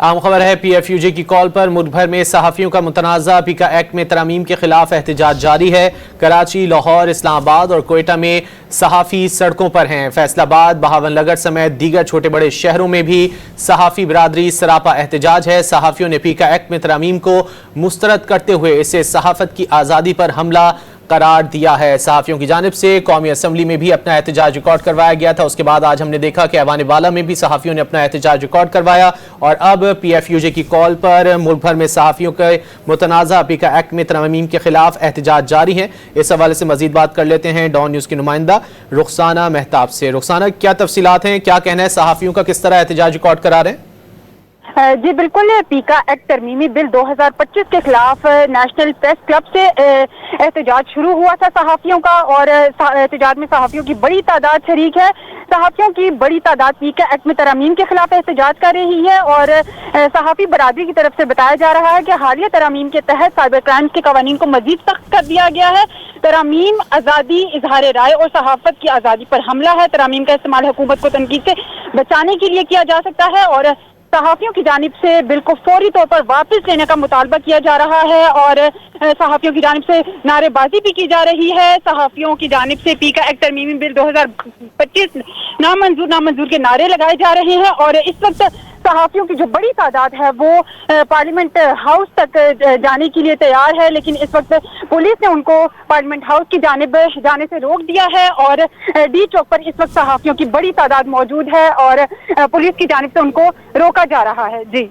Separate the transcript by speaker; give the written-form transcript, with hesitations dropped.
Speaker 1: अहम खबर है PFUJ की कॉल पर मुल्क भर में सहाफ़ियों का मुतनाज़ा पीका एक्ट में तरमीम के खिलाफ एहतजाज जारी है। कराची, लाहौर, इस्लामाबाद और कोयटा में सहाफ़ी सड़कों पर हैं। फैसलाबाद, बहावलनगर समेत दीगर छोटे बड़े शहरों में भी सहाफ़ी बिरादरी सरापा एहतजाज है। सहाफ़ियों ने पीका एक्ट में तरमीम को मुस्तरद करते हुए इसे सहाफ़त की आज़ादी पर हमला करार दिया है। सहाफ़ियों की जानिब से कौमी असम्बली में भी अपना एहतजाज रिकॉर्ड करवाया गया था। उसके बाद आज हमने देखा कि ऐवान वाला में भी सहाफ़ियों ने अपना एहतजाज रिकॉर्ड करवाया और अब PFUJ की कॉल पर मुल्क भर में सहाफ़ियों के मुतनाज़ा पीका एक्ट में तरमीम के खिलाफ एहतजाज जारी है। इस हवाले से मज़ीद बात कर लेते हैं डॉन न्यूज़ की नुमाइंदा रुखसाना मेहताब से। रुखसाना, क्या तफसीलात हैं, क्या कहना है सहाफ़ियों का, किस तरह एहतजाज रिकॉर्ड करा रहे हैं?
Speaker 2: जी बिल्कुल, पीका एक्ट तरमीमी बिल 2025 के खिलाफ नेशनल प्रेस क्लब से एहतजाज शुरू हुआ था सहाफ़ियों का और एहतजाज में सहाफ़ियों की बड़ी तादाद शरीक है। सहाफ़ियों की बड़ी तादाद पीका एक्ट में तरमीम के खिलाफ एहतजाज कर रही है और सहाफ़ी बरादरी की तरफ से बताया जा रहा है कि हालिया तरमीम के तहत साइबर क्राइम के कवानीन को मजीद सख्त कर दिया गया है। तरमीम आज़ादी, इजहार राय और सहाफ़त की आज़ादी पर हमला है। तरमीम का इस्तेमाल हुकूमत को तनकीद से बचाने के लिए किया जा सकता है और सहाफ़ियों की जानिब से बिल को फौरी तौर पर वापस लेने का मुतालबा किया जा रहा है और सहाफ़ियों की जानिब से नारेबाजी भी की जा रही है। सहाफ़ियों की जानिब से पीका एक्ट तरमीमी बिल 2025 नामंजूर के नारे लगाए जा रहे हैं और इस वक्त सहाफ़ियों की जो बड़ी तादाद है वो पार्लियामेंट हाउस तक जाने के लिए तैयार है, लेकिन इस वक्त पुलिस ने उनको पार्लियामेंट हाउस की जानिब जाने से रोक दिया है और डी चौक पर इस वक्त सहाफ़ियों की बड़ी तादाद मौजूद है और पुलिस की जानिब से उनको रोका जा रहा है। जी।